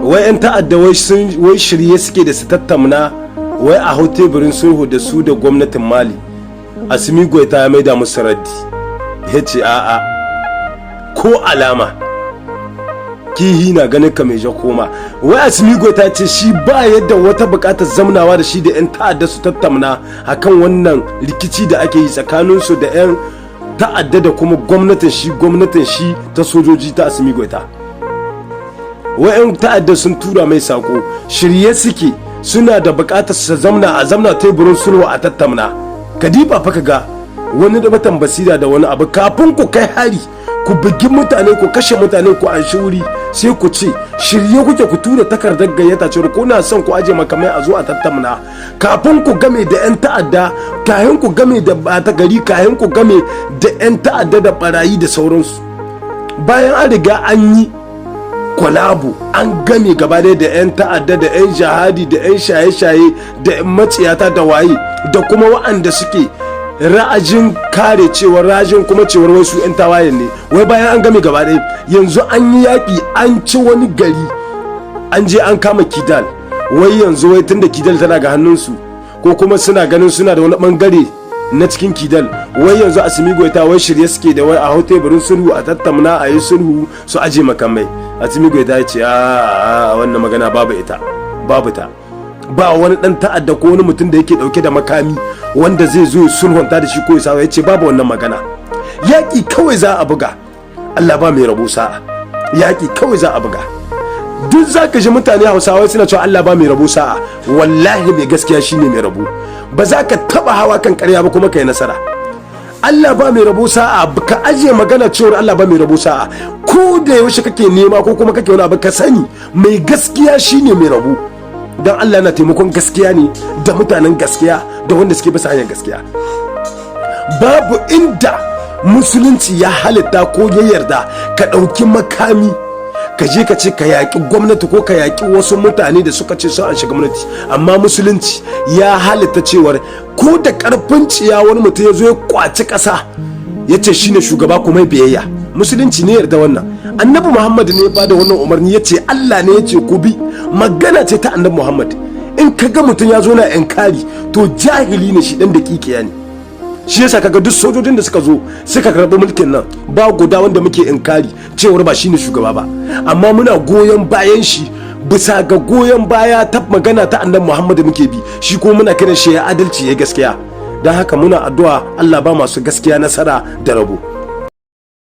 wai 'yan ta'adda wai shirye suke da su tattauna wai a hau teburin sulhu da su da gwamnatin Mali. Asimi Goita ya maida musu raddi ya ce a'a ko alama kihi na ganin ka mai koma. Wai Asimi Goita ce shi ba yadda wata bukatar zamnawa da shi da 'yan ta'adda su tattauna akan wannan rikici da ake yi tsakaninsu da 'yan ta'adda da kuma gwamnatin shi ta sojoji ta Asimi Goita. Wa'yan ta'adda sun tura mai sako shirye suke suna da bukatar su zamna teburin sulhu a tattauna. Kadiba fa kaga wani da batan basira da wani abu kafin ku kai hari ku bugi mutane ku kashe mutane ku an wuri sai ku ce shirye kuke ku tura takardar gayyata cewa kuna son ku aje makamai a zo a tattauna kafin ku game da 'yan ta'adda kayan ku game da bata gari kayan ku game da 'yan ta'adda da barayi da sauransu. Bayan an riga an yi kwalabu an game gaba da 'yan ta'adda da 'yan jihadi da 'yan shaye-shaye da 'yan maciyata da waye da kuma wa'anda suke ra'ajin kare cewar rajin kuma cewar wasu 'yan tawayen ne. Wai bayan an game gaba ɗaya yanzu an yi yaƙi an ci wani gari an je an kama Kidal. Wai yanzu wai tunda Kidal tana ga hannunsu ko kuma suna ganin suna da wani bangare na cikin Kidal, wai yanzu Asimi Goita wai shirye suke da wai a hau teburin sulhu a tattauna a yi sulhu su aje makamai. Asimi Goita ya ce a wannan magana babu ta ba wani dan ta'adda ko wani mutum da yake dauke da makami wanda zai zo ya sulhunta da shi ko ya ce babu wannan magana. Yaki kawai za a buga, Allah ba mai rabo sa'a. Yaki kawai za a buga. Duk zaka ji mutane Hausawa suna cewa Allah ba mai rabo sa'a. Wallahi mai gaskiya shine mai rabo. Ba za ka taba hawa kan ƙarya ba kuma kai nasara. Allah ba mai rabo sa'a, ka aje magana cewar Allah ba mai rabo sa'a. Ko da yaushe kake nema ko kuma kake wani abu ka sani mai gaskiya shine mai rabo. Dan Allah na taimakon gaskiya ne da mutanen gaskiya da wanda suke bisa hanyar gaskiya. Babu inda musulunci ya halitta ko ya yarda ka ɗauki makami ka je ka ce ka yaƙi gwamnati ko ka yaƙi wasu mutane da suka ce sun an shiga gwamnati. Amma musulunci ya halitta cewar ko da ƙarfin ciya wani mutum ya zo ya kwaci ƙasa ya ce shine shugaba kuma biyayya. Musulunci ne yarda wannan. Annabi Muhammad ne ya bada wannan umarni ya ce Allah ne ya ce ku bi. Magana ce ta Annabi Muhammad. In ka ga mutum ya zo na inkari to jahili ne shi dan dakikiya ne. Shi yasa kaga duk sojojin da suka zo suka karɓi mulkin nan ba guda wanda muke inkari cewar ba shine shugaba ba, amma muna goyon bayan shi bisa ga goyon baya ta magana ta Annabi Muhammad muke bi, shi ko muna kiran shi ya adalci ya gaskiya. Dan haka muna addu'a Allah ba masu gaskiya nasara da rabo.